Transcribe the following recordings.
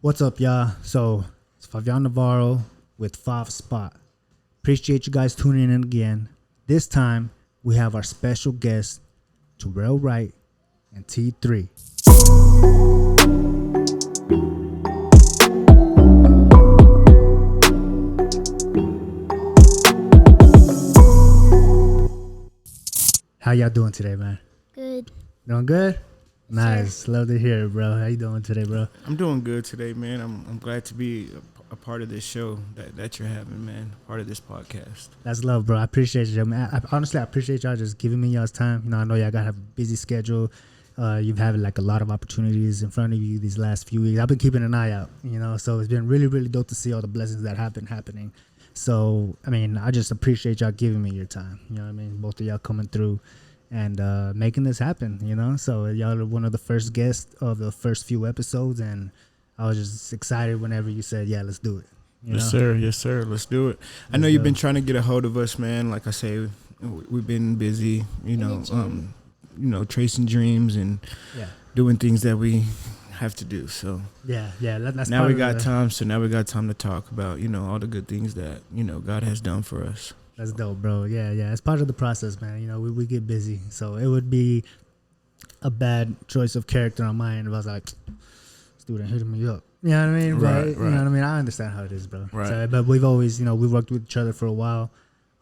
What's up, y'all? So it's Fabian Navarro with 5 Spot. Appreciate you guys tuning in again. This time we have our special guest, Terrell and T3. How y'all doing today, man? Good. Doing good? Nice. Love to hear it, bro. How you doing today, bro? I'm doing good today, man. I'm glad to be a part of this show that you're having, man. Part of this podcast. That's love, bro. I appreciate you, man. Honestly, I appreciate y'all just giving me y'all's time. You know, I know y'all got a busy schedule. You've had like a lot of opportunities in front of you these last few weeks. I've been keeping an eye out, you know, so it's been really, really dope to see all the blessings that have been happening. So, I mean, I just appreciate y'all giving me your time. You know what I mean? Both of y'all coming through and making this happen, you know? So y'all are one of the first guests of the first few episodes, and I was just excited whenever you said, yeah, let's do it. Yes, sir. Yes, sir. Let's do it. I know you've been trying to get a hold of us, man. Like I say, we've been busy, you know, tracing dreams and doing things that we have to do. So that's now we got time. So now we got time to talk about, you know, all the good things that, you know, God has done for us. That's dope, bro. Yeah. It's part of the process, man. You know, we get busy. So it would be a bad choice of character on my end if I was like, student hitting me up. You know what I mean? Right. You know what I mean? I understand how it is, bro. Right. So, but we've always, you know, we worked with each other for a while.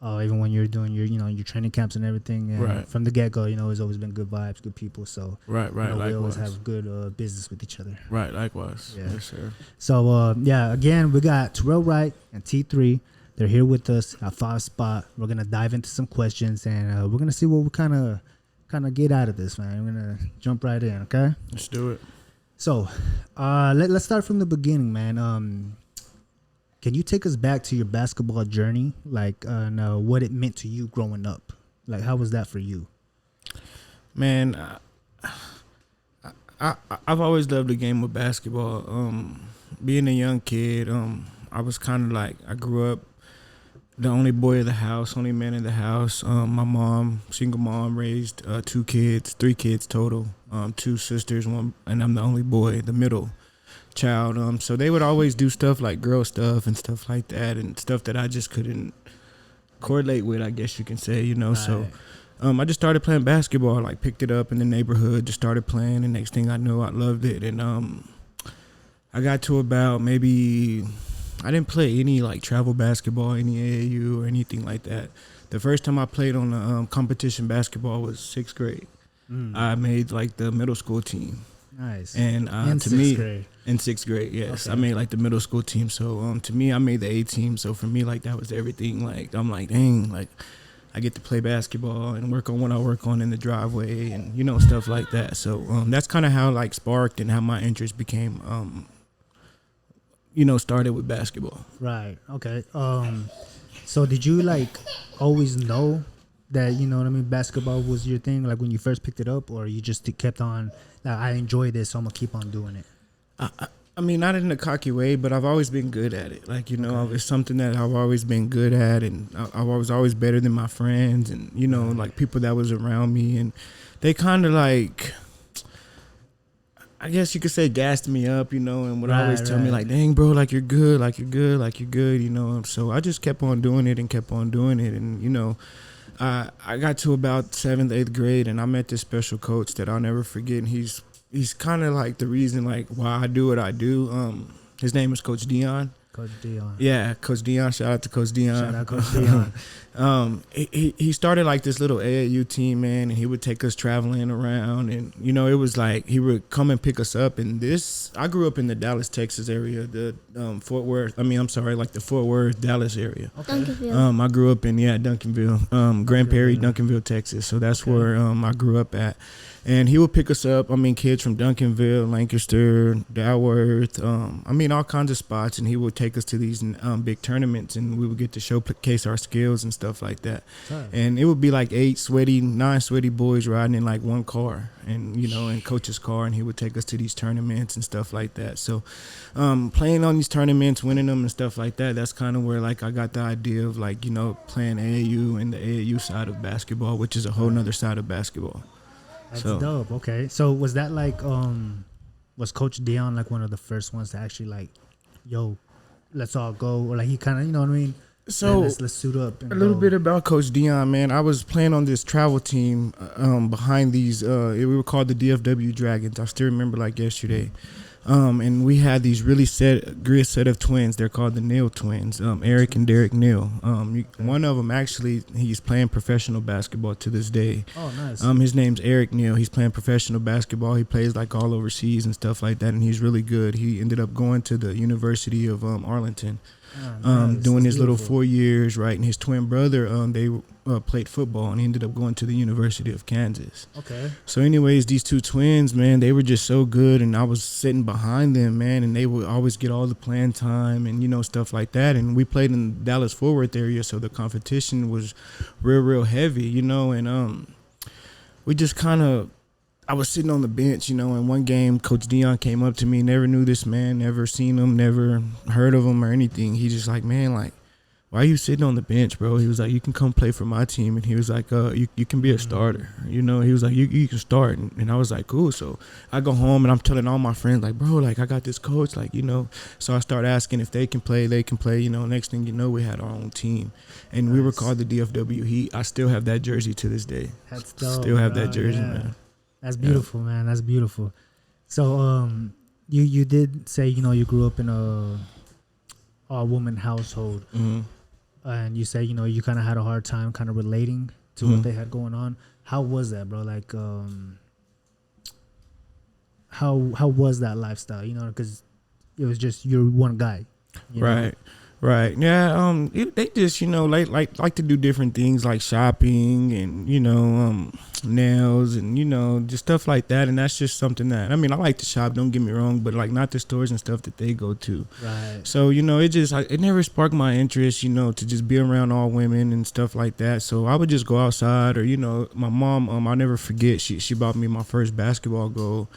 Even when you're doing your, you know, your training camps and everything. And from the get-go, you know, it's always been good vibes, good people. So right. You know, we always Likewise. have good business with each other. Right. Likewise. Yeah. Yes, sir. So, again, we got Terrell and T3. They're here with us at 5 Spot. We're going to dive into some questions, and we're going to see what we kind of get out of this, man. We're going to jump right in, okay? Let's do it. So, let's start from the beginning, man. Can you take us back to your basketball journey, like what it meant to you growing up? Like, how was that for you? Man, I've always loved the game of basketball. Being a young kid, I was kind of like, I grew up the only boy of the house, only man in the house. My mom, single mom, raised 3 kids total, 2 sisters, one, and I'm the only boy, the middle child. So they would always do stuff like girl stuff and stuff like that, and stuff that I just couldn't correlate with, I guess you can say, you know. Right. So I just started playing basketball, like picked it up in the neighborhood, just started playing, and next thing I knew, I loved it. And I got to about maybe, I didn't play any like travel basketball, any AAU or anything like that. The first time I played on the competition basketball was 6th grade. I made like the middle school team. Nice. And to me, in 6th grade, yes, okay. I made like the middle school team. So to me, I made the A team. So for me, like that was everything. Like I'm like, dang, like I get to play basketball and work on what I work on in the driveway and, you know, stuff like that. So that's kind of how like sparked and how my interest became, you know, started with basketball. Right. Okay. So did you like always know that, you know what I mean, basketball was your thing, like when you first picked it up, or you just kept on, like, I enjoy this, so I'm gonna keep on doing it? I mean, not in a cocky way, but I've always been good at it. Like, you know, it's something that I've always been good at, and I was always better than my friends, and, you know, like people that was around me, and they kind of like, I guess you could say, gassed me up, you know, and would always tell me like, dang, bro, like you're good, you know. So I just kept on doing it, and, you know, I got to about 7th, 8th grade, and I met this special coach that I'll never forget, and he's kind of like the reason like why I do what I do. His name is Coach Dion. Coach Dion. Yeah, Coach Dion. Shout out to Coach Dion. Shout out Coach Dion. He started like this little AAU team, man, and he would take us traveling around, and, you know, it was like he would come and pick us up. And I grew up in the Dallas, Texas area, the Fort Worth, Dallas area. Okay. I grew up in Duncanville, Grand Prairie, Duncanville, Texas. So that's where I grew up at. And he would pick us up, I mean, kids from Duncanville, Lancaster, Dalworth, I mean, all kinds of spots. And he would take us to these big tournaments, and we would get to showcase our skills and stuff like that. Right. And it would be like 9 sweaty boys riding in like one car, and, you know, in Coach's car, and he would take us to these tournaments and stuff like that. So playing on these tournaments, winning them and stuff like that, that's kind of where like I got the idea of like, you know, playing AAU and the AAU side of basketball, which is a whole nother side of basketball. That's dope. Okay. So was that like was Coach Dion like one of the first ones to actually like, yo, let's all go, or like he kind of, you know what I mean? So let's suit up. And a little go. bit about Coach Dion, man. I was playing on this travel team behind these. We were called the DFW Dragons. I still remember like yesterday. And we had these really great set of twins. They're called the Neal twins, Eric and Derek Neal. One of them actually, he's playing professional basketball to this day. Oh, nice. His name's Eric Neal. He's playing professional basketball. He plays like all overseas and stuff like that, and he's really good. He ended up going to the University of Arlington. Nice. Doing That's his little beautiful. 4 years, right? And his twin brother, they played football, and he ended up going to the University of Kansas. Okay. So anyways, these two twins, man, they were just so good, and I was sitting behind them, man, and they would always get all the playing time and, you know, stuff like that. And we played in the Dallas-Fort Worth area, so the competition was real heavy, you know, and we just kind of, I was sitting on the bench, you know, and one game, Coach Dion came up to me, never knew this man, never seen him, never heard of him or anything. He just like, man, like, why are you sitting on the bench, bro? He was like, you can come play for my team. And he was like, you can be a starter. You know, he was like, you can start. And I was like, cool. So I go home and I'm telling all my friends, like, bro, like, I got this coach, like, you know. So I start asking if they can play, you know. Next thing you know, we had our own team. And Nice. we were called the DFW Heat. I still have that jersey to this day. That's dope. Still have bro. that jersey, Yeah. man. That's beautiful, man. That's beautiful. So, you did say, you know, you grew up in a all-woman household. Mm-hmm. And you say, you know, you kind of had a hard time kind of relating to what they had going on. How was that, bro? Like, how was that lifestyle? You know, because it was just you're one guy, you know? Right. Yeah. They just, you know, like to do different things like shopping and, you know, nails and, you know, just stuff like that. And that's just something that, I mean, I like to shop, don't get me wrong, but like not the stores and stuff that they go to. Right. So, you know, it never sparked my interest, you know, to just be around all women and stuff like that. So I would just go outside, or, you know, my mom, I'll never forget, she bought me my first basketball goal.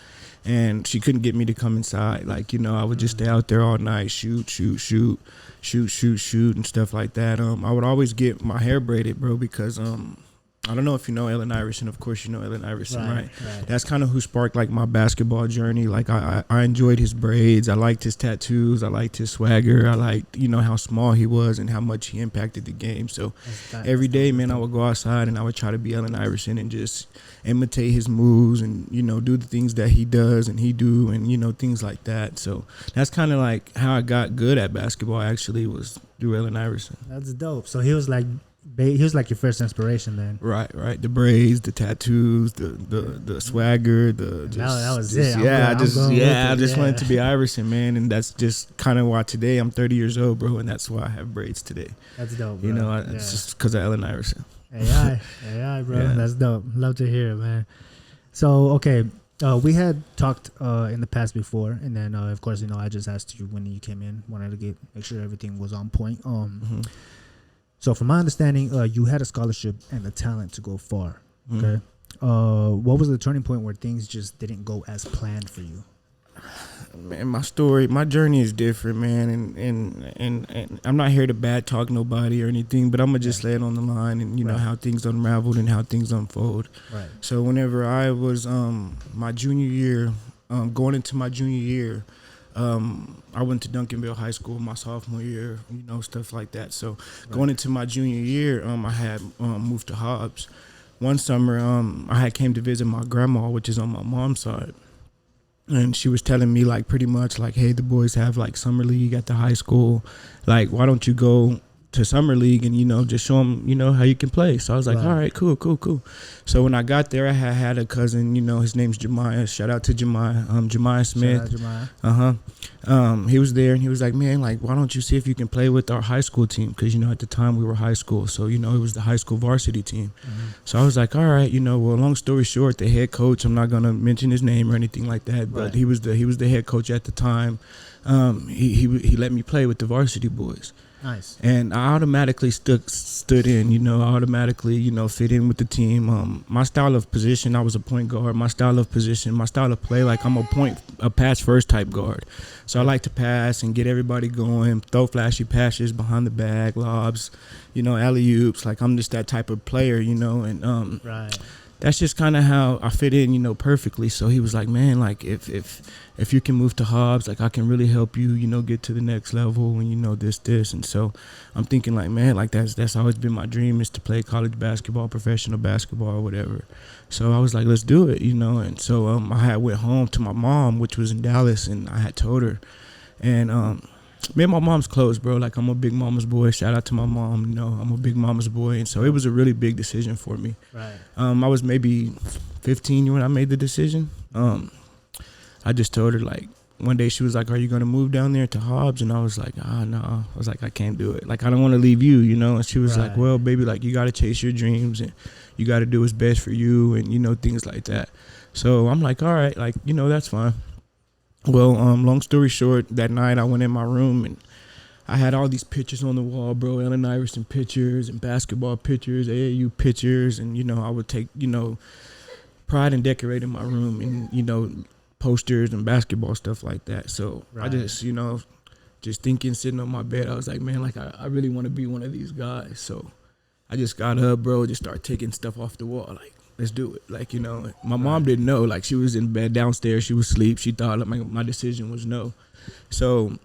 And she couldn't get me to come inside. Like, you know, I would just stay out there all night, shoot, and stuff like that. I would always get my hair braided, bro, because I don't know if you know Allen Iverson. Of course, you know Allen Iverson, right? That's kind of who sparked like my basketball journey. Like I enjoyed his braids. I liked his tattoos. I liked his swagger. I liked, you know, how small he was and how much he impacted the game. So every day, man, I would go outside and I would try to be Allen Iverson and just imitate his moves and, you know, do the things that he does and he do and, you know, things like that. So that's kind of like how I got good at basketball, actually, was through Allen Iverson. That's dope. So he was like your first inspiration then. Right. The braids, the tattoos, the swagger, that was it. I just Yeah. wanted to be Iverson, man, and that's just kind of why today I'm 30 years old, bro, and that's why I have braids today. That's dope, bro. You know, it's just because of Allen Iverson. AI, bro. Yeah. That's dope. Love to hear it, man. So, okay, we had talked in the past before, and then of course, you know, I just asked you when you came in, wanted to make sure everything was on point. So, from my understanding, you had a scholarship and the talent to go far. Okay, what was the turning point where things just didn't go as planned for you? Man, my journey is different, man, and I'm not here to bad talk nobody or anything, but I'm gonna just lay it on the line and you know how things unraveled and how things unfold. Right. So whenever I was my junior year, going into my junior year, I went to Duncanville High School my sophomore year, you know, stuff like that. So going into my junior year, I had moved to Hobbs. One summer, I had came to visit my grandma, which is on my mom's side. And she was telling me, like, pretty much, like, hey, the boys have, like, summer league at the high school. Like, why don't you go to summer league and, you know, just show them, you know, how you can play. So I was like, all right, cool. So when I got there, I had a cousin, you know, his name's Jemiah. Shout out to Jemiah Smith. Shout out Jemiah. He was there and he was like, man, like, why don't you see if you can play with our high school team? Because, you know, at the time we were high school. So, you know, it was the high school varsity team. So I was like, all right, you know, well, long story short, the head coach, I'm not going to mention his name or anything like that, but he was the head coach at the time. He let me play with the varsity boys. Nice. And I automatically stood in, you know, fit in with the team. My style of position, I was a point guard. My style of play, like I'm a pass first type guard. So I like to pass and get everybody going, throw flashy passes behind the bag, lobs, you know, alley-oops. Like I'm just that type of player, you know, and that's just kind of how I fit in, you know, perfectly. So he was like, man, like if you can move to Hobbs, like I can really help you, you know, get to the next level and, you know, this. And so I'm thinking like, man, like that's always been my dream, is to play college basketball, professional basketball or whatever. So I was like, let's do it, you know. And so I had went home to my mom, which was in Dallas, and I had told her. And me and my mom's close, bro. Like, I'm a big mama's boy. Shout out to my mom. You know, I'm a big mama's boy. And so it was a really big decision for me. Right. I was maybe 15 when I made the decision. I just told her, like, one day she was like, are you going to move down there to Hobbs? And I was like, no. I was like, I can't do it. Like, I don't want to leave you, you know? And she was like, well, baby, like, you got to chase your dreams and you got to do what's best for you and, you know, things like that. So I'm like, all right, like, you know, that's fine. Well, long story short, that night I went in my room and I had all these pictures on the wall, bro. Allen Iverson pictures and basketball pictures, AAU pictures. And, you know, I would take, you know, pride in decorating my room and, you know, posters and basketball stuff like that. So I just, you know, just thinking, sitting on my bed, I was like, man, like I really want to be one of these guys. So I just got up, bro, just started taking stuff off the wall, like, let's do it. Like, you know, my mom didn't know. Like, she was in bed downstairs. She was asleep. She thought like, my decision was no. So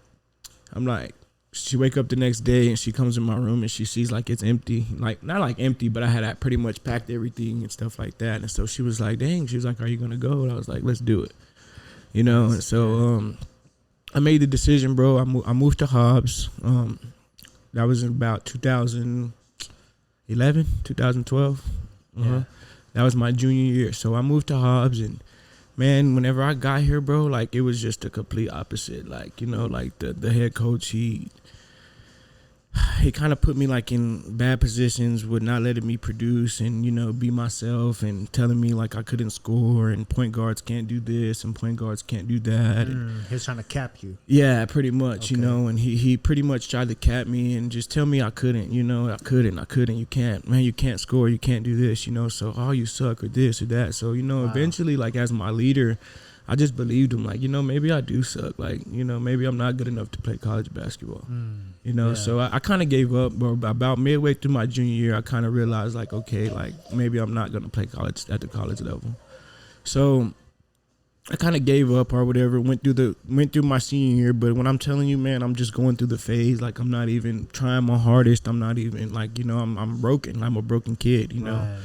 I'm like, she wake up the next day and she comes in my room and she sees like it's empty. Like, not like empty, but I had pretty much packed everything and stuff like that. And so she was like, dang. She was like, are you going to go? And I was like, let's do it. You know, and so I made the decision, bro. I moved to Hobbs. That was in about 2011, 2012. Yeah. That was my junior year. So I moved to Hobbs, and man, whenever I got here, bro, like it was just a complete opposite. Like, you know, like the head coach, he kind of put me like in bad positions, would not letting me produce and, you know, be myself, and telling me like I couldn't score and point guards can't do this and point guards can't do that. He was trying to cap you. Yeah, pretty much, you know, and he pretty much tried to cap me and just tell me I couldn't, you know, I couldn't, you can't, man, you can't score, you can't do this, you know, so, oh, you suck or this or that. So, you know, eventually, like as my leader, I just believed him, like, you know, maybe I do suck. Like, you know, maybe I'm not good enough to play college basketball. You know, so I kind of gave up, bro. About midway through my junior year, I kind of realized, like, okay, like, maybe I'm not going to play college at the college level. So I kind of gave up or whatever, went through my senior year. But when I'm telling you, man, I'm just going through the phase. Like, I'm not even trying my hardest. I'm not even, like, you know, I'm broken. I'm a broken kid, you know. Right.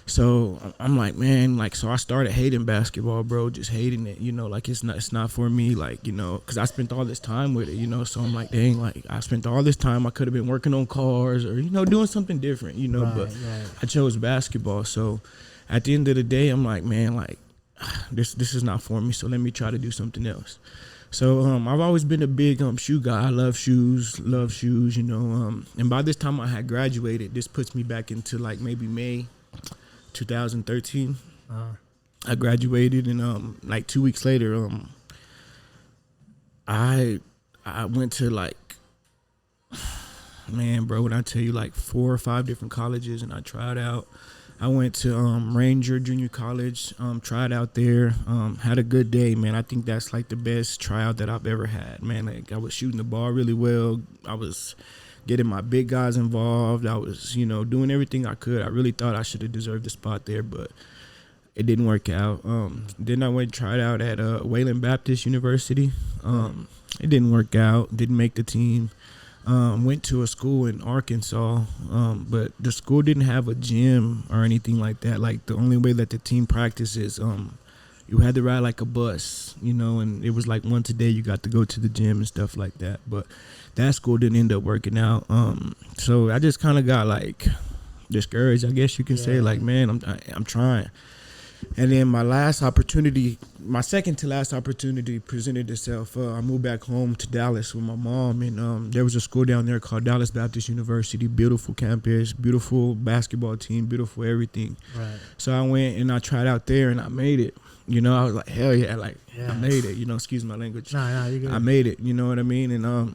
So I'm like, man, like, so I started hating basketball, bro, just hating it, you know, like it's not for me, like, you know, because I spent all this time with it, you know, so I'm like, dang, like I spent all this time, I could have been working on cars or, you know, doing something different, you know, but I chose basketball. So at the end of the day, I'm like, man, like this is not for me, so let me try to do something else. So I've always been a big shoe guy. I love shoes, you know, and by this time I had graduated. This puts me back into like maybe May 2013. I graduated, and like 2 weeks later, I went to like, man, bro, when I tell you, like 4 or 5 different colleges, and I tried out. I went to Ranger Junior College, tried out there, had a good day, man. I think that's like the best tryout that I've ever had, man. Like I was shooting the ball really well. I was getting my big guys involved. I was, you know, doing everything I could. I really thought I should have deserved the spot there, but it didn't work out. Then I went and tried out at Wayland Baptist University. It didn't work out. Didn't make the team. Went to a school in Arkansas, but the school didn't have a gym or anything like that. Like the only way that the team practices, you had to ride like a bus, you know, and it was like once a day you got to go to the gym and stuff like that. But that school didn't end up working out. So I just kind of got like discouraged, I guess you can say. Like, man, I'm trying. And then my second to last opportunity presented itself. I moved back home to Dallas with my mom, and there was a school down there called Dallas Baptist University. Beautiful campus, beautiful basketball team, beautiful everything. Right. So I went and I tried out there, and I made it. You know, I was like, hell yeah, like I made it. You know, excuse my language. Nah, you're good. I made it. You know what I mean? And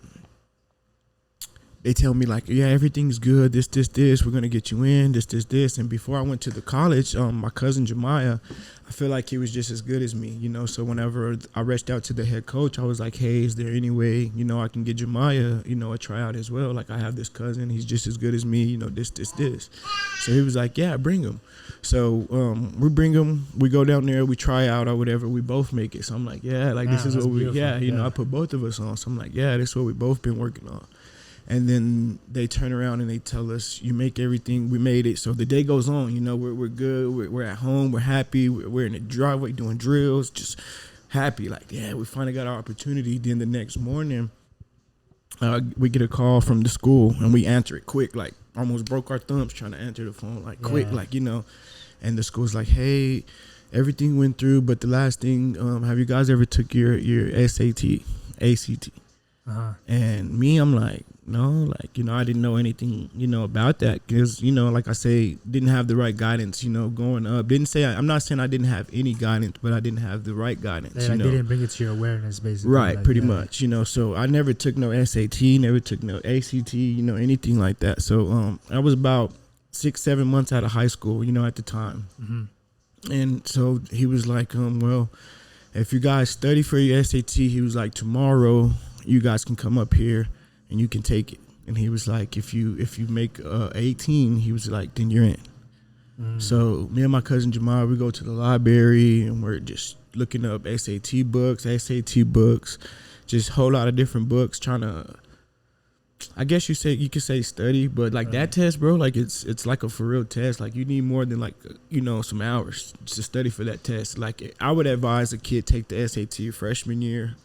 they tell me like, yeah, everything's good. This. We're gonna get you in. This. And before I went to the college, my cousin Jemiah, I feel like he was just as good as me, you know. So whenever I reached out to the head coach, I was like, hey, is there any way, you know, I can get Jemiah, you know, a tryout as well? Like, I have this cousin, he's just as good as me, you know, this. So he was like, yeah, bring him. So we bring him, we go down there, we try out or whatever, we both make it. So I'm like, yeah, like this is what we, you know, I put both of us on. So I'm like, yeah, this is what we both been working on. And then they turn around and they tell us, you make everything, we made it. So the day goes on, you know, we're good, we're at home, we're happy, we're in the driveway doing drills, just happy, like, yeah, we finally got our opportunity. Then the next morning, we get a call from the school and we answer it quick, like almost broke our thumbs trying to answer the phone, like quick, like, you know. And the school's like, hey, everything went through, but the last thing, have you guys ever took your SAT, ACT? And me, I'm like, no, like, you know, I didn't know anything, you know, about that because, you know, like I say, didn't have the right guidance, you know, growing up. Didn't say, I'm not saying I didn't have any guidance, but I didn't have the right guidance. They, like, you know? They didn't bring it to your awareness, basically. Right, like, pretty much, you know. So I never took no SAT, never took no ACT, you know, anything like that. So I was about 6-7 months out of high school, you know, at the time. And so he was like, well, if you guys study for your SAT, he was like, tomorrow you guys can come up here and you can take it. And he was like, if you make 18, he was like, then you're in. So me and my cousin Jamal, we go to the library and we're just looking up SAT books, just a whole lot of different books, trying to, I guess you could say study, but like that test, bro, like it's like a for real test. Like you need more than like, you know, some hours to study for that test. Like I would advise a kid take the SAT freshman year,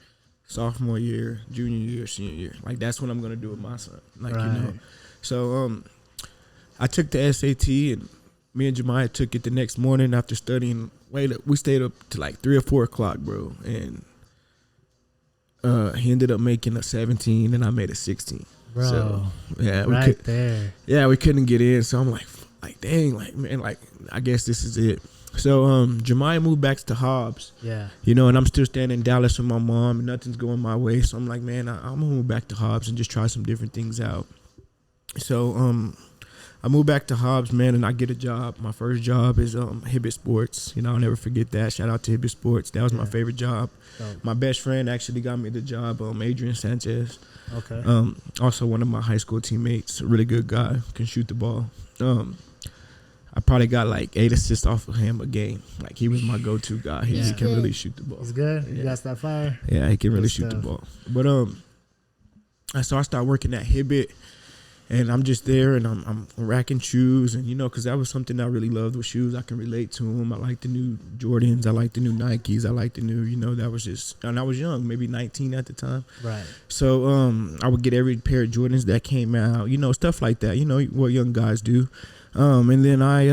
sophomore year, junior year, senior year. Like that's what I'm gonna do with my son. Like, you know. So I took the SAT and me and Jemiah took it the next morning after studying. We stayed up to like 3 or 4 o'clock, bro. And he ended up making a 17 and I made a 16. Bro, so, yeah, we couldn't get in. So I'm like dang, like, man, like I guess this is it. So Jemiah moved back to Hobbs. Yeah. You know, and I'm still staying in Dallas with my mom and nothing's going my way. So I'm like, man, I'm gonna move back to Hobbs and just try some different things out. So I moved back to Hobbs, man, and I get a job. My first job is Hibbett Sports. You know, I'll never forget that. Shout out to Hibbett Sports. That was my favorite job. My best friend actually got me the job, Adrian Sanchez. Okay. Also one of my high school teammates, a really good guy, can shoot the ball. I probably got like 8 assists off of him a game. Like he was my go-to guy. He can really shoot the ball. He's good. Yeah. You got that fire. Yeah, he can really shoot the ball. But I started working at Hibbett. And I'm just there, and I'm racking shoes, and you know, because that was something I really loved with shoes. I can relate to them. I like the new Jordans. I like the new Nikes. I like the new, you know, that was just, and I was young, maybe 19 at the time. Right. So I would get every pair of Jordans that came out, you know, stuff like that. You know what young guys do. And then I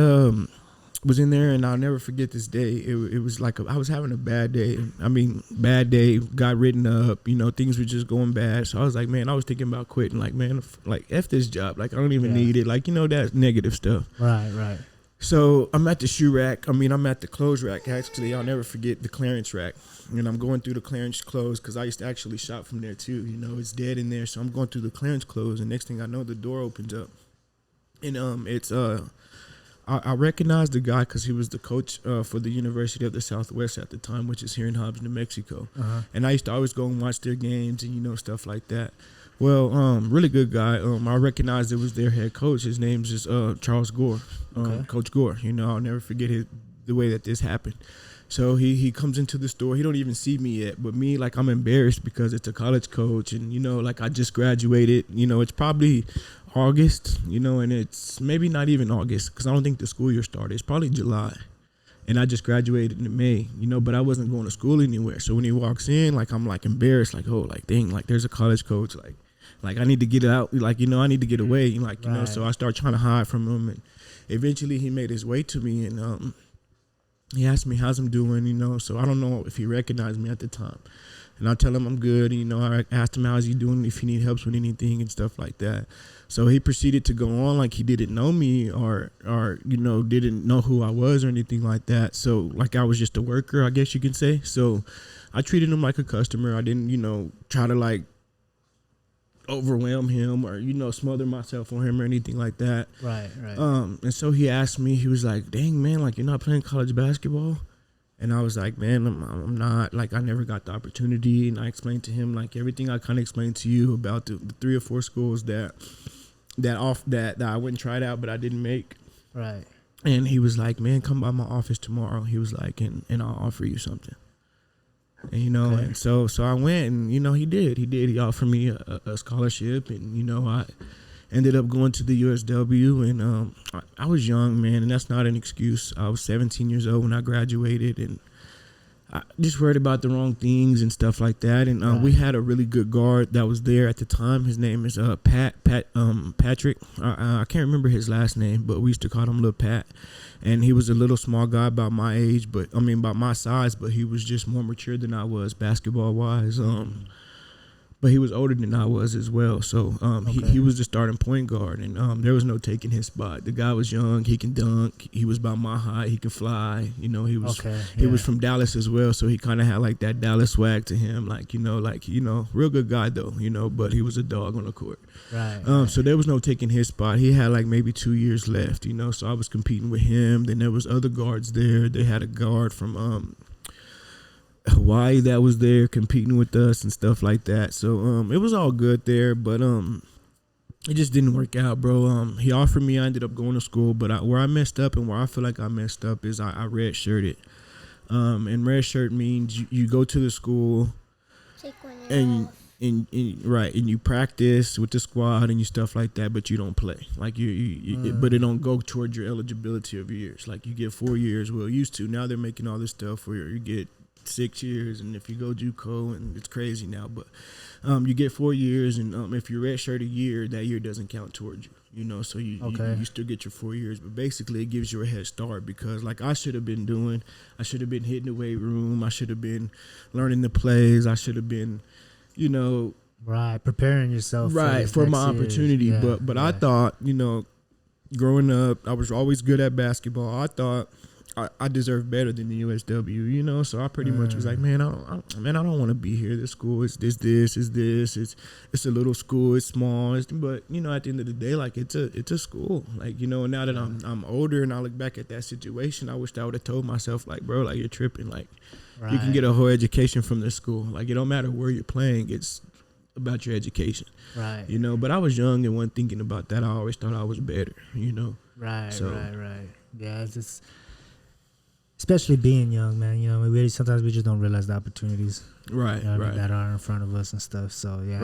was in there, and I'll never forget this day. It was like I was having a bad day. I mean, bad day, got written up, you know, things were just going bad. So I was like, man, I was thinking about quitting. Like, man, like, F this job. Like, I don't even need it. Like, you know, that negative stuff. Right. So I'm at the shoe rack. I'm at the clothes rack, actually. I'll never forget the clearance rack. And I'm going through the clearance clothes because I used to actually shop from there, too. You know, it's dead in there. So I'm going through the clearance clothes, and next thing I know, the door opens up. And it's I recognized the guy because he was the coach for the University of the Southwest at the time, which is here in Hobbs, New Mexico. And I used to always go and watch their games and, you know, stuff like that. Well, really good guy. I recognized it was their head coach. His name's just Charles Gore, Coach Gore. You know, I'll never forget the way that this happened. So he comes into the store. He don't even see me yet. But me, like, I'm embarrassed because it's a college coach. And, you know, like, I just graduated. You know, it's probably August, you know, and it's maybe not even August because I don't think the school year started. It's probably July. And I just graduated in May, you know, but I wasn't going to school anywhere. So when he walks in, like, I'm, like, embarrassed. Like, oh, like, dang, like, there's a college coach. Like I need to get out. Like, you know, I need to get away. Like, you know, so I start trying to hide from him. And eventually he made his way to me and he asked me how's I'm doing, you know. So I don't know if he recognized me at the time. And I tell him I'm good. You know, I asked him how's he doing, if he need help with anything and stuff like that. So he proceeded to go on like he didn't know me or you know, didn't know who I was or anything like that. So like I was just a worker, I guess you can say. So I treated him like a customer. I didn't, you know, try to like overwhelm him or smother myself on him or anything like that. Right. And so he asked me, he was like, dang man, like you're not playing college basketball? And I was like, man, I'm not, like I never got the opportunity. And I explained to him like everything I kind of explained to you about the 3 or 4 schools that I went and tried out but I didn't make. Right. And he was like, man, come by my office tomorrow. He was like, and I'll offer you something. And, Okay. and so I went, and, he did. He offered me a scholarship, and, I ended up going to the USW, and I was young, man, and that's not an excuse. I was 17 years old when I graduated, and I just worried about the wrong things and stuff like that. And we had a really good guard that was there at the time. His name is Patrick. I can't remember his last name, but we used to call him Lil Pat. And he was a little small guy about my age, about my size, but he was just more mature than I was basketball wise. But he was older than I was as well. So he was the starting point guard, and there was no taking his spot. The guy was young. He can dunk. He was about my height. He could fly. He was from Dallas as well, so he kind of had like that Dallas swag to him. Real good guy though, but he was a dog on the court. Right. So there was no taking his spot. He had like maybe 2 years left, so I was competing with him. Then there was other guards there. They had a guard from Hawaii that was there competing with us and stuff like that. So it was all good there, but it just didn't work out, bro. He offered me. I ended up going to school, but where I messed up and where I feel like I messed up is I redshirted. And redshirt means you go to the school and you practice with the squad and you stuff like that, but you don't play. Like but it don't go toward your eligibility of years. Like you get 4 years. Well, used to. Now they're making all this stuff where you get 6 years, and if you go JUCO, and it's crazy now, but you get 4 years, and if you redshirt a year, that year doesn't count towards you. So you still get your 4 years, but basically it gives you a head start because like I should have been hitting the weight room, I should have been learning the plays, I should have been, right, preparing yourself for my opportunity. Yeah, but I thought, growing up, I was always good at basketball. I thought I deserve better than the USW, so I pretty much was like, man, I don't want to be here. This school is this. It's a little school. It's small. But at the end of the day, like it's a school. Like and now that I'm older and I look back at that situation, I wish I would have told myself like, bro, like you're tripping. Like you can get a whole education from this school. Like it don't matter where you're playing. It's about your education. Right. But I was young and wasn't thinking about that. I always thought I was better. Right. So, Right. Yeah. It's just. Especially being young, man, sometimes we just don't realize the opportunities, right, that are in front of us and stuff. So yeah,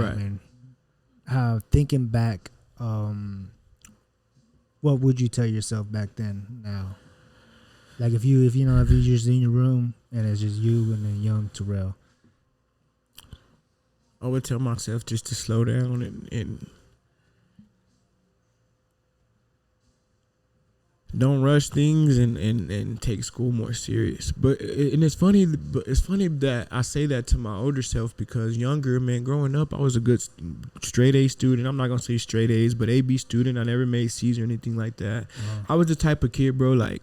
right. Thinking back, what would you tell yourself back then? Now, like if you're just in your room and it's just you and then young Terrell, I would tell myself just to slow down and don't rush things and take school more serious. But it's funny that I say that to my older self because younger, man, growing up, I was a good straight A student. I'm not gonna say straight A's, but A, B student. I never made C's or anything like that. I was the type of kid, bro, like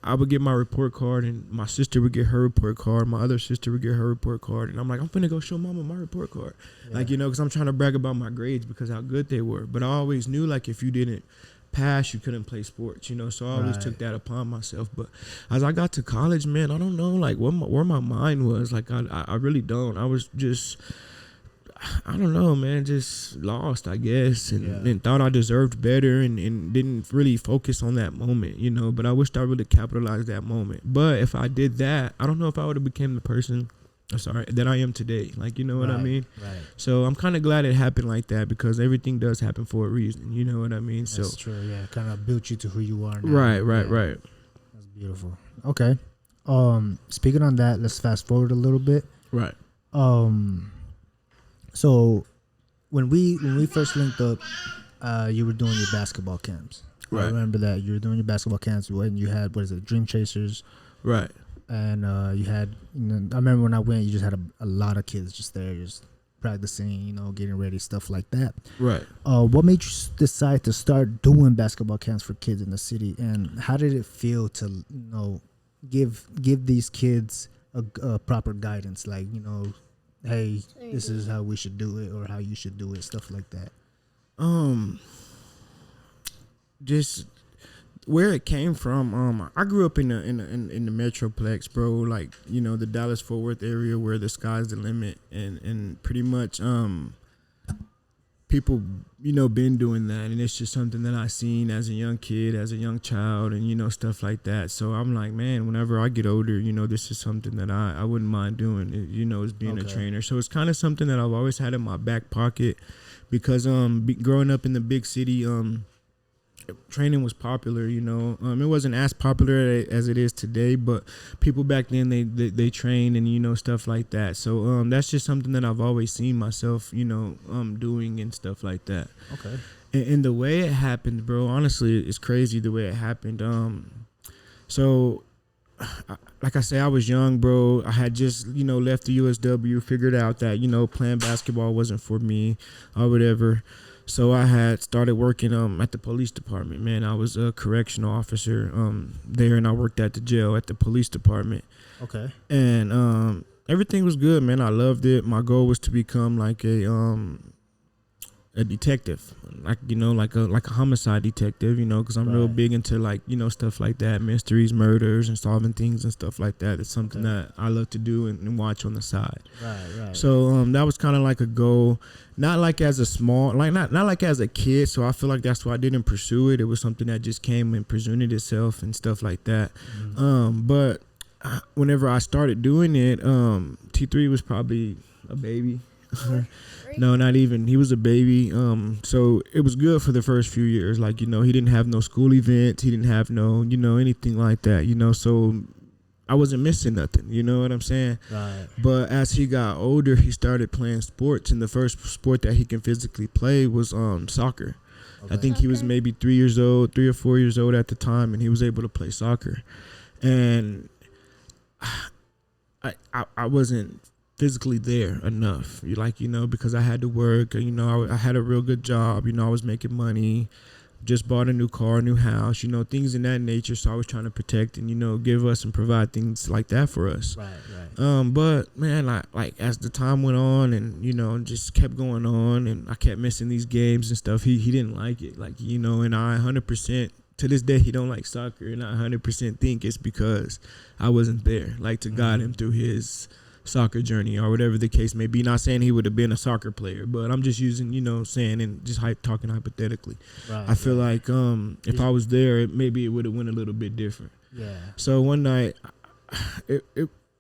I would get my report card and my sister would get her report card. My other sister would get her report card. And I'm like, I'm finna go show mama my report card. Yeah. Like, because I'm trying to brag about my grades because how good they were. But I always knew like if you didn't pass, you couldn't play sports, so I always took that upon myself. But as I got to college, man, I don't know like where my mind was. Like I really don't. I was just, I don't know, man, just lost, I guess, and thought I deserved better and didn't really focus on that moment, but I wished I really capitalized that moment. But if I did that, I don't know if I would have became the person that I am today. Like, you know what I mean? Right. So I'm kind of glad it happened like that because everything does happen for a reason. You know what I mean? That's true. Yeah. Kind of built you to who you are now. Right. That's beautiful. Okay. Speaking on that, let's fast forward a little bit. Right. So when we first linked up, you were doing your basketball camps. Right. I remember that you were doing your basketball camps when you had, Dream Chasers. Right. And you had, I remember when I went, you just had a lot of kids just there, just practicing, getting ready, stuff like that. Right. What made you decide to start doing basketball camps for kids in the city, and how did it feel to, give these kids a proper guidance, like, hey, this is how we should do it or how you should do it, stuff like that? Um, just where it came from. I grew up in the metroplex, bro. Like, you know, the Dallas Fort Worth area where the sky's the limit, and pretty much people, you know, been doing that, and it's just something that I seen as a young kid, as a young child, and, you know, stuff like that. So I'm like, man, whenever I get older, you know, this is something that I wouldn't mind doing, you know, is being a trainer. So it's kind of something that I've always had in my back pocket, because growing up in the big city, training was popular, you know. It wasn't as popular as it is today, but people back then, they trained, and, you know, stuff like that. So that's just something that I've always seen myself, you know, doing and stuff like that. Okay. And the way it happened, bro, honestly, it's crazy the way it happened. So like I say, I was young, bro. I had just, you know, left the USW, figured out that, you know, playing basketball wasn't for me or whatever. So I had started working at the police department. Man, I was a correctional officer there, and I worked at the jail at the police department. Okay. And everything was good, man. I loved it. My goal was to become like a detective, like, you know, like a homicide detective, you know, because I'm real big into, like, you know, stuff like that, mysteries, murders, and solving things and stuff like that. It's something that I love to do and watch on the side. Right. So that was kind of like a goal, not like as a small, like not like as a kid. So I feel like that's why I didn't pursue it. It was something that just came and presented itself and stuff like that. But whenever I started doing it, T3 was probably a baby. No, not even. He was a baby. So it was good for the first few years. Like, you know, he didn't have no school events. He didn't have no, you know, anything like that, you know. So I wasn't missing nothing. You know what I'm saying? Right. But as he got older, he started playing sports. And the first sport that he can physically play was soccer. Okay. I think he was maybe 3 or 4 years old at the time, and he was able to play soccer. And I wasn't physically there enough, you know, because I had to work, you know, I had a real good job, you know, I was making money, just bought a new car, a new house, you know, things in that nature. So I was trying to protect and, you know, give us and provide things like that for us. Right. But man, like as the time went on, and, you know, just kept going on, and I kept missing these games and stuff, he didn't like it, like, you know. And I 100%, to this day, he don't like soccer, and I 100% think it's because I wasn't there, like, to guide him through his soccer journey or whatever the case may be. Not saying he would have been a soccer player, but I'm just using, you know, saying, and just talking hypothetically. Right. I feel like if I was there, maybe it would have went a little bit different. Yeah. So one night,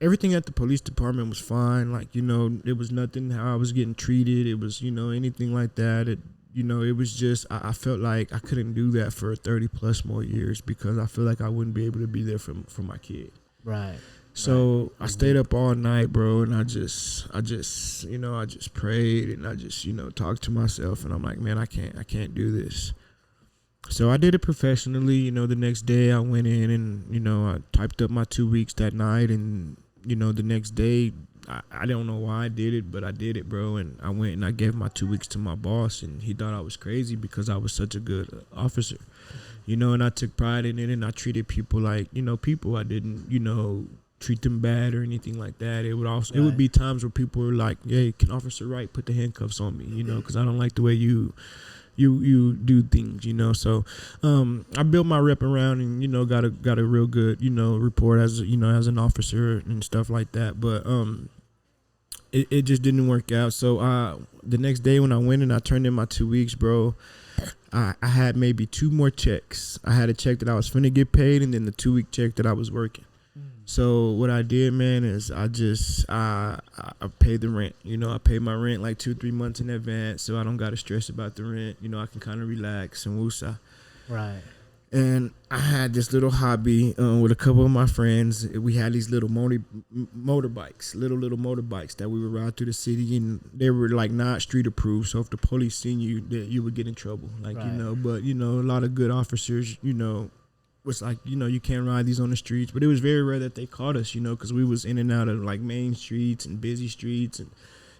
everything at the police department was fine. Like, you know, it was nothing how I was getting treated. It was, you know, anything like that. You know, it was just, I felt like I couldn't do that for 30 plus more years, because I feel like I wouldn't be able to be there for my kid. Right. So I stayed up all night, bro, and I just, you know, I just prayed, and I just, you know, talked to myself, and I'm like, man, I can't do this. So I did it professionally. You know, the next day I went in and, you know, I typed up my 2 weeks that night, and, you know, the next day, I don't know why I did it, but I did it, bro. And I went and I gave my 2 weeks to my boss, and he thought I was crazy because I was such a good officer, you know, and I took pride in it, and I treated people like, you know, people. I didn't, you know, treat them bad or anything like that. It would also, it would be times where people were like, hey, can Officer Wright put the handcuffs on me, you know, because I don't like the way you do things, you know. So I built my rep around, and, you know, got a real good, you know, report as, you know, as an officer and stuff like that. But it just didn't work out. So the next day when I went and I turned in my 2 weeks, bro, I had maybe 2 more checks. I had a check that I was finna get paid, and then the 2 week check that I was working. So what I did, man, is I paid the rent. You know, I paid my rent like 2-3 months in advance, so I don't got to stress about the rent. You know, I can kind of relax and woosah. Right. And I had this little hobby with a couple of my friends. We had these little motorbikes, little motorbikes that we would ride through the city, and they were like not street approved. So if the police seen you, you would get in trouble, like, you know. But, you know, a lot of good officers, you know, was like, you know, you can't ride these on the streets. But it was very rare that they caught us, you know, because we was in and out of like main streets and busy streets, and,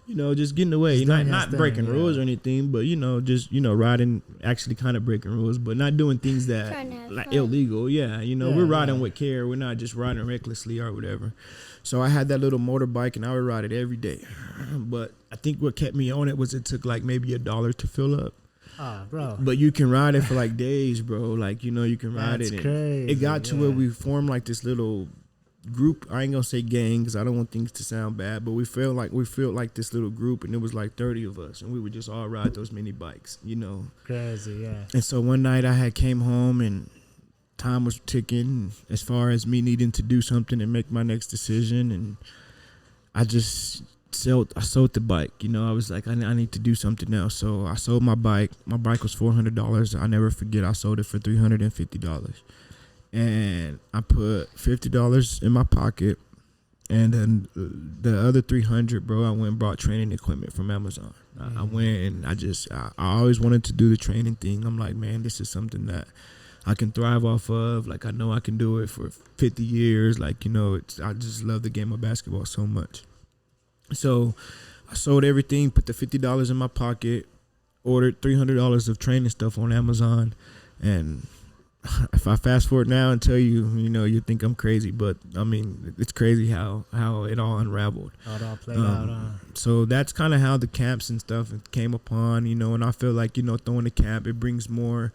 you know, just getting away, not breaking rules or anything, but, you know, just, you know, riding, actually kind of breaking rules, but not doing things that like illegal. Yeah, you know, we're riding with care. We're not just riding recklessly or whatever. So I had that little motorbike and I would ride it every day. But I think what kept me on it was it took like maybe $1 to fill up. Ah, bro. But you can ride it for like days, bro. Like, you know, you can ride That's it. And crazy. it got to where we formed like this little group. I ain't gonna say gang because I don't want things to sound bad, but we felt like this little group, and it was like 30 of us, and we would just all ride those mini bikes, you know. Crazy, yeah. And so one night I had came home and time was ticking as far as me needing to do something and make my next decision, and I sold the bike. You know, I was like, I need to do something else. So I sold my bike. My bike was $400. I never forget. I sold it for $350. And I put $50 in my pocket. And then the other $300, bro, I went and bought training equipment from Amazon. I went and I always wanted to do the training thing. I'm like, man, this is something that I can thrive off of. Like, I know I can do it for 50 years. Like, you know, I just love the game of basketball so much. So I sold everything, put the $50 in my pocket, ordered $300 of training stuff on Amazon. And if I fast forward now and tell you, you know, you think I'm crazy, but I mean, it's crazy how it all unraveled. How it all played out. So that's kind of how the camps and stuff came upon, you know, and I feel like, you know, throwing a camp, it brings more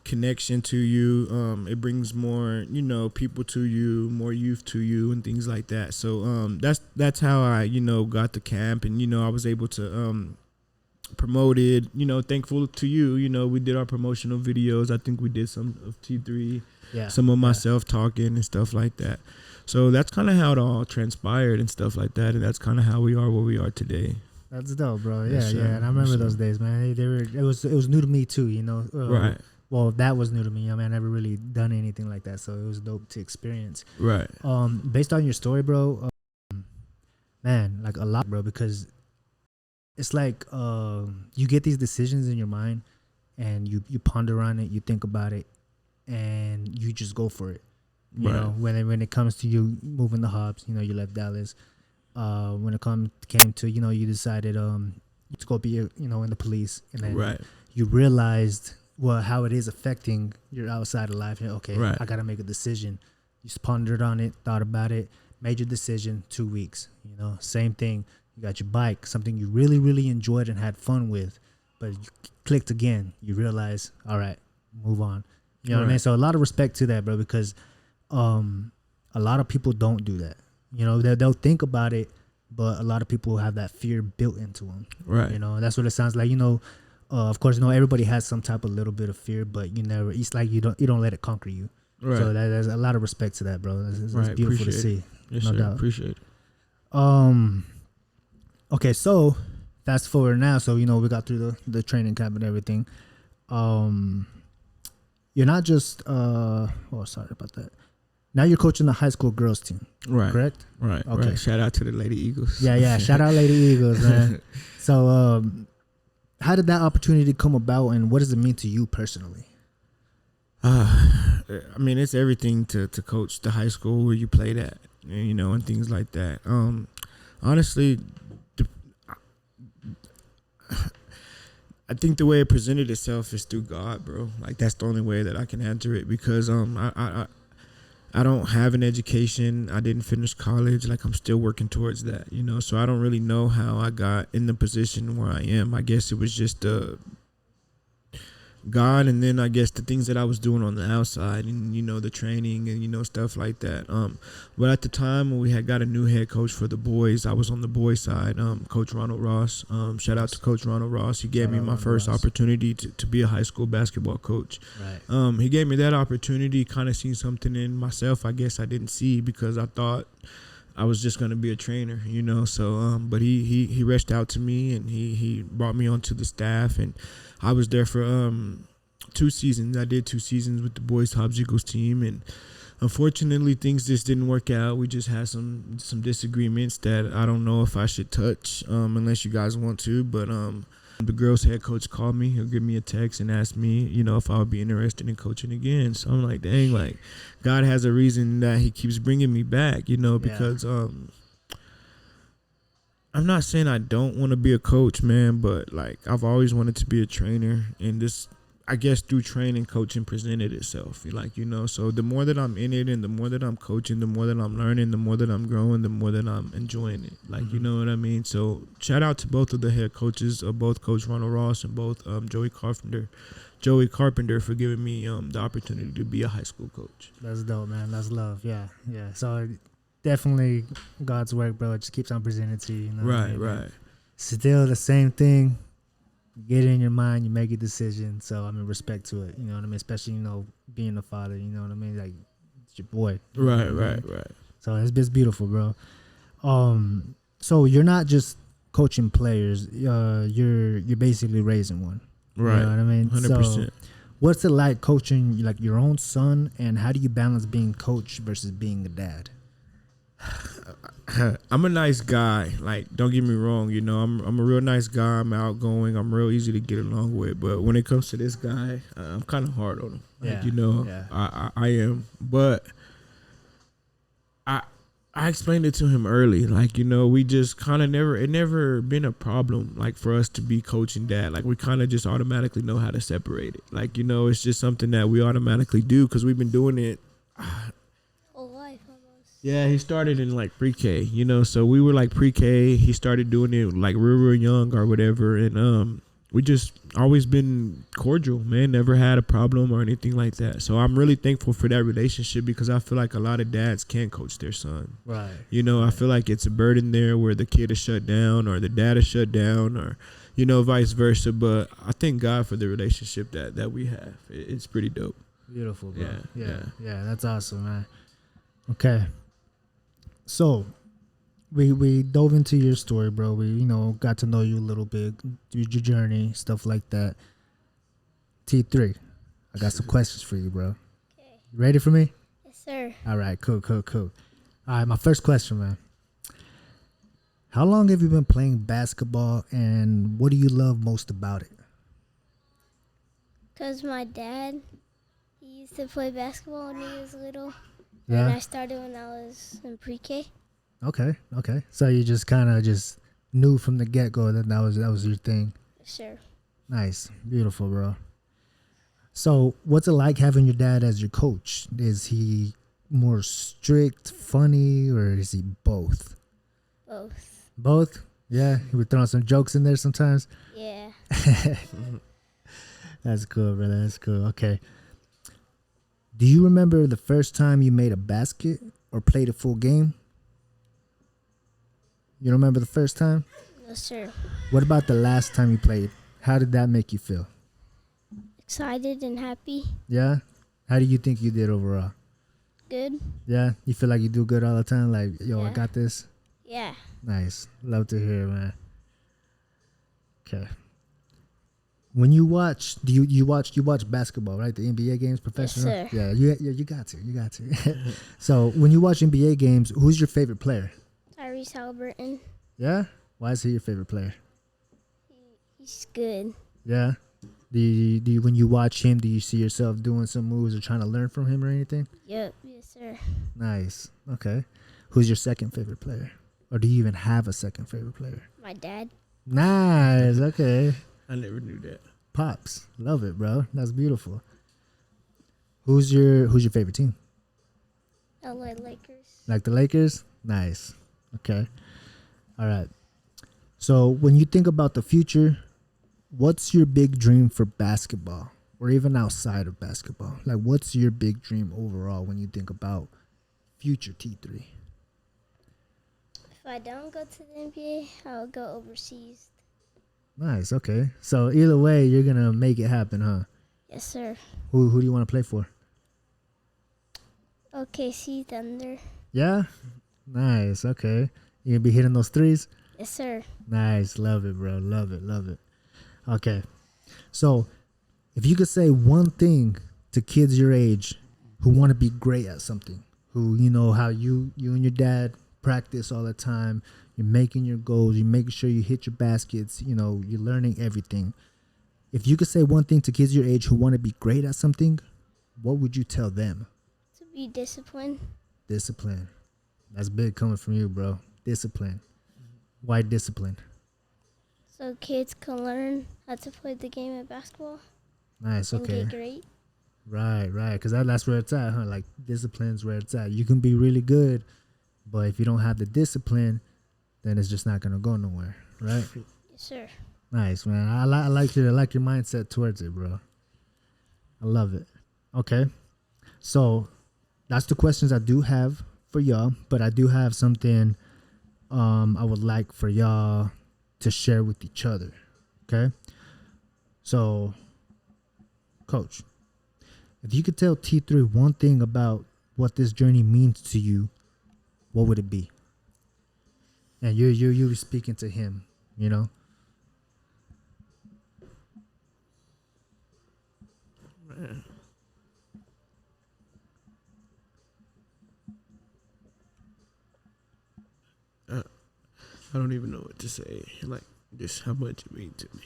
connection to you. It brings more, you know, people to you, more youth to you and things like that. So that's how I, you know, got the camp, and, you know, I was able to promoted, you know, thankful to you, you know, we did our promotional videos. I think we did some of T3, some of myself talking and stuff like that. So that's kind of how it all transpired and stuff like that, and that's kind of how we are where we are today. That's dope, bro. Yeah, and I remember those days, man. It was new to me too, you know. Right. Well, that was new to me. I mean, I never really done anything like that, so it was dope to experience. Right. Based on your story, bro, man, like a lot, bro, because it's like you get these decisions in your mind, and you ponder on it, you think about it, and you just go for it. You know, when it comes to you moving the hubs, you know, you left Dallas. When it came to, you know, you decided to go be, you know, in the police, and then you realized how it is affecting your outside of life. Okay, I gotta make a decision. You pondered on it, thought about it, made your decision. 2 weeks, you know, same thing. You got your bike, something you really, really enjoyed and had fun with, but you clicked again. You realize, all right, move on. You know what I mean? So a lot of respect to that, bro, because a lot of people don't do that. You know, they'll think about it, but a lot of people have that fear built into them. Right. You know, and that's what it sounds like. You know, of course, you know, everybody has some type of little bit of fear, but it's like you don't let it conquer you. Right. So there's a lot of respect to that, bro. It's beautiful to see. Yes, no sir. doubt. Appreciate it. Okay, so fast forward now. So, you know, we got through the training camp and everything. You're not just sorry about that. Now you're coaching the high school girls team, right? Correct? Right. Okay. Right. Shout out to the Lady Eagles. Yeah. Shout out Lady Eagles, man. So, how did that opportunity come about, and what does it mean to you personally? I mean, it's everything to coach the high school where you played at, you know, and things like that. Honestly, I think the way it presented itself is through God, bro. Like, that's the only way that I can answer it, because I don't have an education. I didn't finish college. Like, I'm still working towards that, you know. So I don't really know how I got in the position where I am. I guess it was just God, and then I guess the things that I was doing on the outside, and, you know, the training and, you know, stuff like that. But at the time when we had got a new head coach for the boys, I was on the boys side, Coach Ronald Ross. Shout out to Coach Ronald Ross. He gave me my first opportunity to be a high school basketball coach. Right. He gave me that opportunity, kind of seen something in myself I guess I didn't see, because I thought I was just going to be a trainer, you know. So, but he reached out to me, and he brought me onto the staff, and I was there for 2 seasons. I did 2 seasons with the boys Hobbs Eagles team, and unfortunately things just didn't work out. We just had some disagreements that I don't know if I should touch unless you guys want to. But the girls head coach called me. He'll give me a text and ask me, you know, if I would be interested in coaching again. So I'm like, dang, like, God has a reason that he keeps bringing me back, you know, because I'm not saying I don't want to be a coach, man, but, like, I've always wanted to be a trainer, and I guess through training, coaching presented itself. Like, so the more that I'm in it and the more that I'm coaching, the more that I'm learning, the more that I'm growing, the more that I'm enjoying it. Like, you know what I mean? So shout out to both of the head coaches, both Coach Ronald Ross and both Joey Carpenter for giving me the opportunity to be a high school coach. That's dope, man. That's love. Yeah. So definitely God's work, bro. It just keeps on presenting to you. You know what I mean? Right. Still the same thing. You get it in your mind, you make a decision. So I mean, respect to it. You know what I mean? Especially being a father. You know what I mean? Like it's your boy. Right. So it's just beautiful, bro. So you're not just coaching players. You're basically raising one. Right. You know what I mean? 100%. So what's it like coaching like your own son, and how do you balance being coach versus being a dad? I'm a nice guy. Like, don't get me wrong. I'm a real nice guy. I'm outgoing. I'm real easy to get along with. But when it comes to this guy, I'm kind of hard on him. I am. But I explained it to him early. Like, we just kind of never been a problem, like, for us to be coach and dad. Like, we kind of just automatically know how to separate it. Like, it's just something that we automatically do because we've been doing it. Whole life almost. Yeah, he started in, like, pre-K, so we were, like, pre-K. He started doing it, like, real young or whatever. And we just always been cordial, man. Never had a problem or anything like that. So I'm really thankful for that relationship because I feel like a lot of dads can't coach their son. Right. I feel like it's a burden there where the kid is shut down or the dad is shut down or, vice versa. But I thank God for the relationship that we have. It's pretty dope. Beautiful, bro. Yeah. That's awesome, man. Okay. So we dove into your story, bro. We got to know you a little bit through your journey, stuff like that. T3, I got some questions for you, bro. Okay. You ready for me? Yes, sir. All right, cool. All right, my first question, man. How long have you been playing basketball, and what do you love most about it? Because my dad, he used to play basketball when he was little. Yeah. And I started when I was in pre-K. Okay. So you just kind of just knew from the get-go that was your thing. Sure. Nice. Beautiful, bro. So what's it like having your dad as your coach? Is he more strict, funny, or is he both? Both. Both? Yeah. He would throw some jokes in there sometimes? Yeah. That's cool, brother. That's cool. Okay. Do you remember the first time you made a basket or played a full game? You remember the first time? No, sir. What about the last time you played? How did that make you feel? Excited and happy. Yeah? How do you think you did overall? Good. Yeah? You feel like you do good all the time? Like, yo, I Yeah. got this? Yeah. Nice. Love to hear, man. Okay. When you watch, do you watch basketball, right? The NBA games, professional? Yes, sir. Yeah, you got to. So when you watch NBA games, who's your favorite player? Tyrese Halliburton. Yeah? Why is he your favorite player? He's good. Yeah? Do you when you watch him, do you see yourself doing some moves or trying to learn from him or anything? Yep. Yes, sir. Nice. Okay. Who's your second favorite player? Or do you even have a second favorite player? My dad. Nice. Okay. I never knew that. Pops. Love it, bro. That's beautiful. Who's your favorite team? LA Lakers. Like the Lakers? Nice. Okay. All right. So when you think about the future, what's your big dream for basketball or even outside of basketball? Like, what's your big dream overall when you think about future T3? If I don't go to the NBA, I'll go overseas. Nice. Okay. So either way, you're going to make it happen, huh? Yes, sir. Who do you want to play for? OKC Thunder. Yeah? Nice. Okay. You going to be hitting those threes? Yes, sir. Nice. Love it, bro. Love it. Okay. So if you could say one thing to kids your age who want to be great at something, who, how you and your dad practice all the time, you're making your goals, you're making sure you hit your baskets, you're learning everything. If you could say one thing to kids your age who want to be great at something, what would you tell them? To be disciplined. Discipline. That's big coming from you, bro. Discipline. Why discipline? So kids can learn how to play the game of basketball. Nice. and Okay. get great. Right. Because that's where it's at, huh? Like discipline's where it's at. You can be really good, but if you don't have the discipline, then it's just not gonna go nowhere. Right. Yes, sir. Nice, man. I like your mindset towards it, bro. I love it. Okay. So that's the questions I do have for y'all, but I do have something I would like for y'all to share with each other. Okay. So, Coach, if you could tell T3 one thing about what this journey means to you, what would it be? And you're speaking to him, you know? Man. I don't even know what to say. Like, just how much it means to me.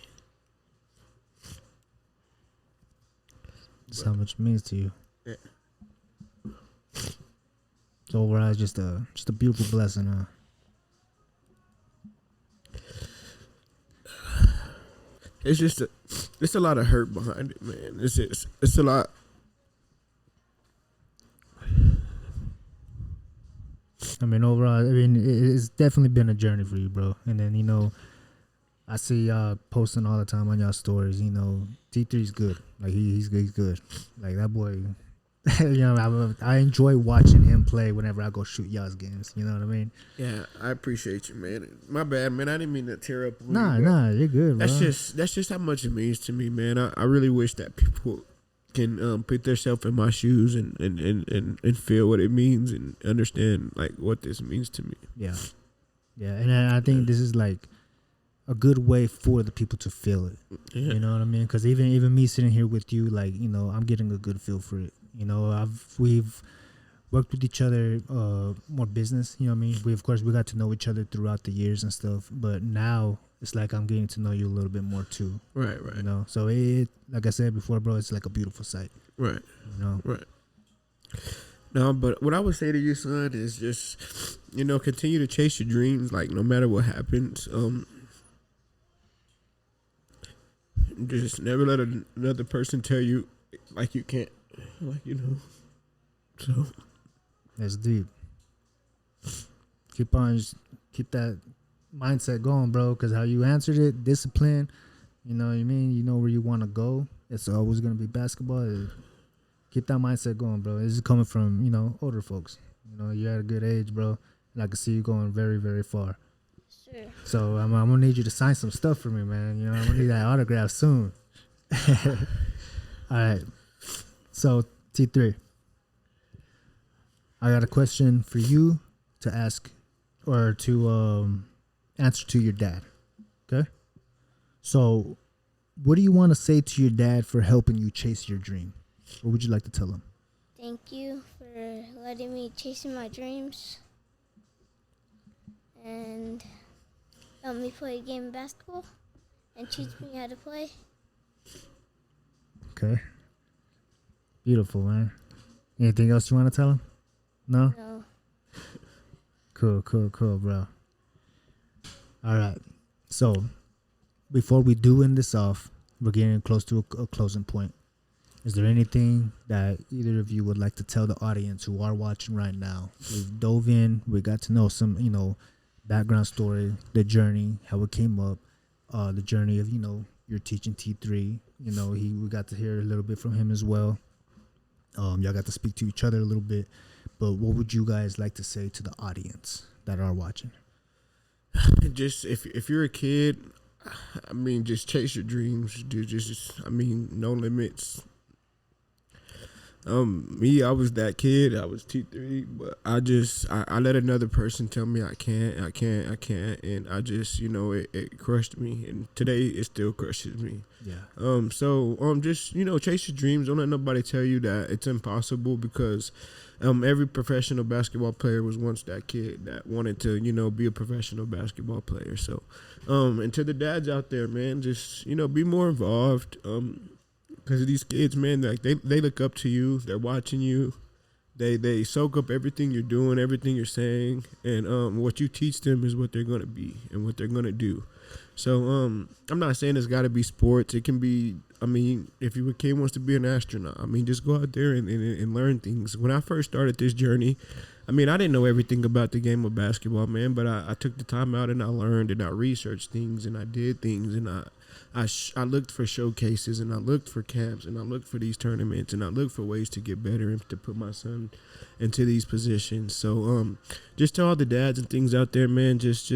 Just how much it means to you. Yeah. So overall, it's just a beautiful blessing, huh? It's a lot of hurt behind it, man. It's a lot. I mean, overall, it's definitely been a journey for you, bro. And then, I see y'all posting all the time on y'all stories. T3's good. Like he's good. Like that boy. I enjoy watching him play whenever I go shoot y'all's games. You know what I mean? Yeah, I appreciate you, man. My bad, man. I didn't mean to tear up. Nah, you're good, bro. That's just how much it means to me, man. I really wish that people can put themselves in my shoes and feel what it means and understand like what this means to me. Yeah, and I think this is like a good way for the people to feel it. Yeah. You know what I mean? Because even me sitting here with you, like I'm getting a good feel for it. We've worked with each other more business. You know what I mean? We got to know each other throughout the years and stuff. But now it's like I'm getting to know you a little bit more too. Right. So it, like I said before, bro, it's like a beautiful sight. Right. Right. No, but what I would say to you, son, is just continue to chase your dreams. Like no matter what happens, just never let another person tell you like you can't. So that's deep. Keep that mindset going, bro, because how you answered it, discipline, you know what I mean? You know where you want to go. It's always going to be basketball. Keep that mindset going, bro. This is coming from, older folks. You're at a good age, bro, and I can see you going very, very far. Sure. So I'm going to need you to sign some stuff for me, man. I'm going to need that autograph soon. All right. So, T3, I got a question for you to ask or to answer to your dad. Okay? So, what do you want to say to your dad for helping you chase your dream? What would you like to tell him? Thank you for letting me chase my dreams and help me play a game of basketball and teach me how to play. Okay. Beautiful, man. Anything else you want to tell him? No? No. Cool, bro. All right. So, before we do end this off, we're getting close to a closing point. Is there anything that either of you would like to tell the audience who are watching right now? We've dove in. We got to know some, background story, the journey, how it came up, the journey of, you're teaching T3. We got to hear a little bit from him as well. Y'all got to speak to each other a little bit. But what would you guys like to say to the audience that are watching? Just if you're a kid, I mean, just chase your dreams. No limits. Me, I was that kid. I was T3, but I let another person tell me I can't, and I just, it crushed me, and today it still crushes me. Yeah. Just chase your dreams. Don't let nobody tell you that it's impossible, because every professional basketball player was once that kid that wanted to, be a professional basketball player. So, and to the dads out there, man, just be more involved. Because these kids, man, like they look up to you. They're watching you. They soak up everything you're doing, everything you're saying, and what you teach them is what they're gonna be and what they're gonna do. So I'm not saying it's got to be sports. It can be. I mean, if your kid wants to be an astronaut, I mean, just go out there and learn things. When I first started this journey, I mean, I didn't know everything about the game of basketball, man. But I took the time out and I learned and I researched things and I did things and I looked for showcases and I looked for camps and I looked for these tournaments and I looked for ways to get better and to put my son into these positions. So just to all the dads and things out there, man, just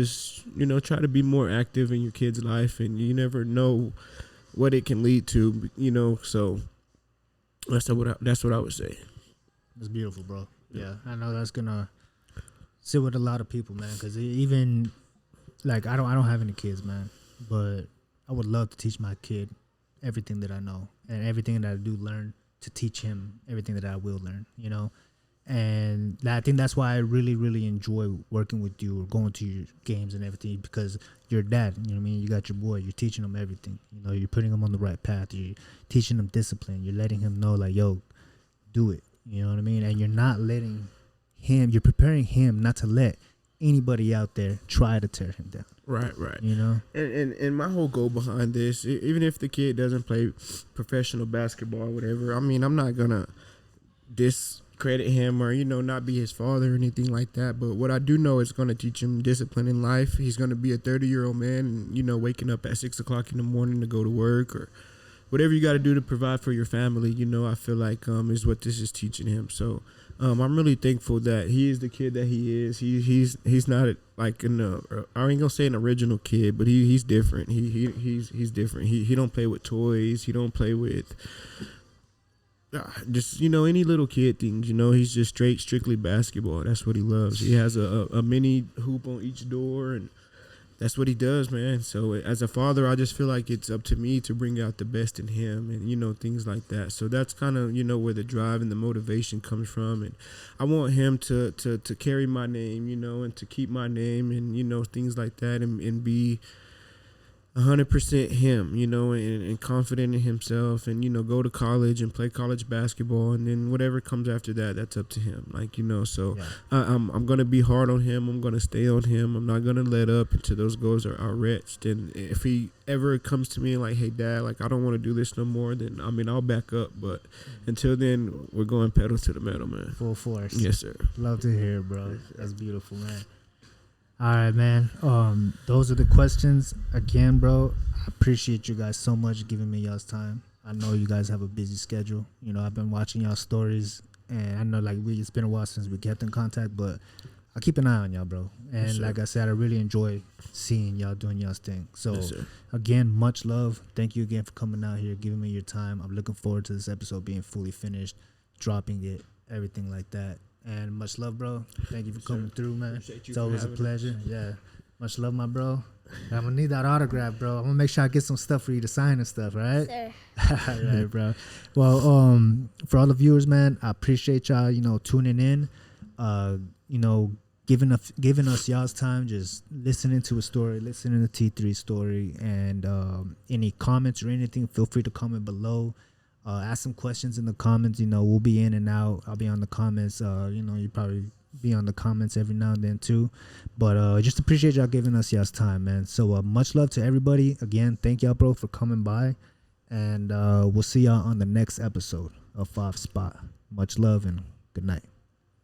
try to be more active in your kid's life, and you never know what it can lead to, so that's what I would say. That's beautiful, bro. Yeah, I know that's gonna sit with a lot of people, man, because even like I don't have any kids, man, but I would love to teach my kid everything that I know and everything that I do learn, to teach him everything that I will learn, And I think that's why I really, really enjoy working with you or going to your games and everything, because you're a dad, you know what I mean? You got your boy, you're teaching him everything. You're putting him on the right path. You're teaching him discipline. You're letting him know, like, yo, do it. You know what I mean? And you're not letting him, you're preparing him not to let anybody out there try to tear him down. Right. And my whole goal behind this, even if the kid doesn't play professional basketball or whatever, I mean, I'm not going to discredit him or, not be his father or anything like that. But what I do know is going to teach him discipline in life. He's going to be a 30-year-old man and, waking up at 6 o'clock in the morning to go to work or whatever you got to do to provide for your family, I feel like is what this is teaching him. So I'm really thankful that he is the kid that he is. He's not like I ain't gonna say an original kid, but he's different. He's different. He don't play with toys. He don't play with just any little kid things. He's just strictly basketball. That's what he loves. He has a mini hoop on each door, and that's what he does, man. So as a father, I just feel like it's up to me to bring out the best in him and, things like that. So that's kind of, where the drive and the motivation comes from. And I want him to carry my name, and to keep my name and, things like that and be 100% him, and confident in himself and, go to college and play college basketball. And then whatever comes after that, that's up to him. So yeah. I'm going to be hard on him. I'm going to stay on him. I'm not going to let up until those goals are reached. And if he ever comes to me like, hey, Dad, like, I don't want to do this no more, then, I'll back up. But until then, we're going pedal to the metal, man. Full force. Yes, sir. Love to hear, bro. That's beautiful, man. All right, man. Those are the questions. Again, bro, I appreciate you guys so much giving me y'all's time. I know you guys have a busy schedule. I've been watching y'all stories, and I know it's been a while since we kept in contact, but I keep an eye on y'all, bro. And yes, like I said, I really enjoy seeing y'all doing y'all's thing. So yes, again, much love. Thank you again for coming out here, giving me your time. I'm looking forward to this episode being fully finished, dropping it, everything like that. And much love, bro. Thank you for coming through, man. It's always a pleasure. Yeah. Much love, my bro. I'm going to need that autograph, bro. I'm going to make sure I get some stuff for you to sign and stuff, all right? Sir. All right, bro. Well, for all the viewers, man, I appreciate y'all, tuning in, giving us y'all's time, just listening to a story, listening to T3's story. And any comments or anything, feel free to comment below. Ask some questions in the comments. We'll be in and out. I'll be on the comments. You probably be on the comments every now and then too. But just appreciate y'all giving us y'all's time, man. So much love to everybody. Again, thank y'all, bro, for coming by. And we'll see y'all on the next episode of 5 Spot. Much love and good night.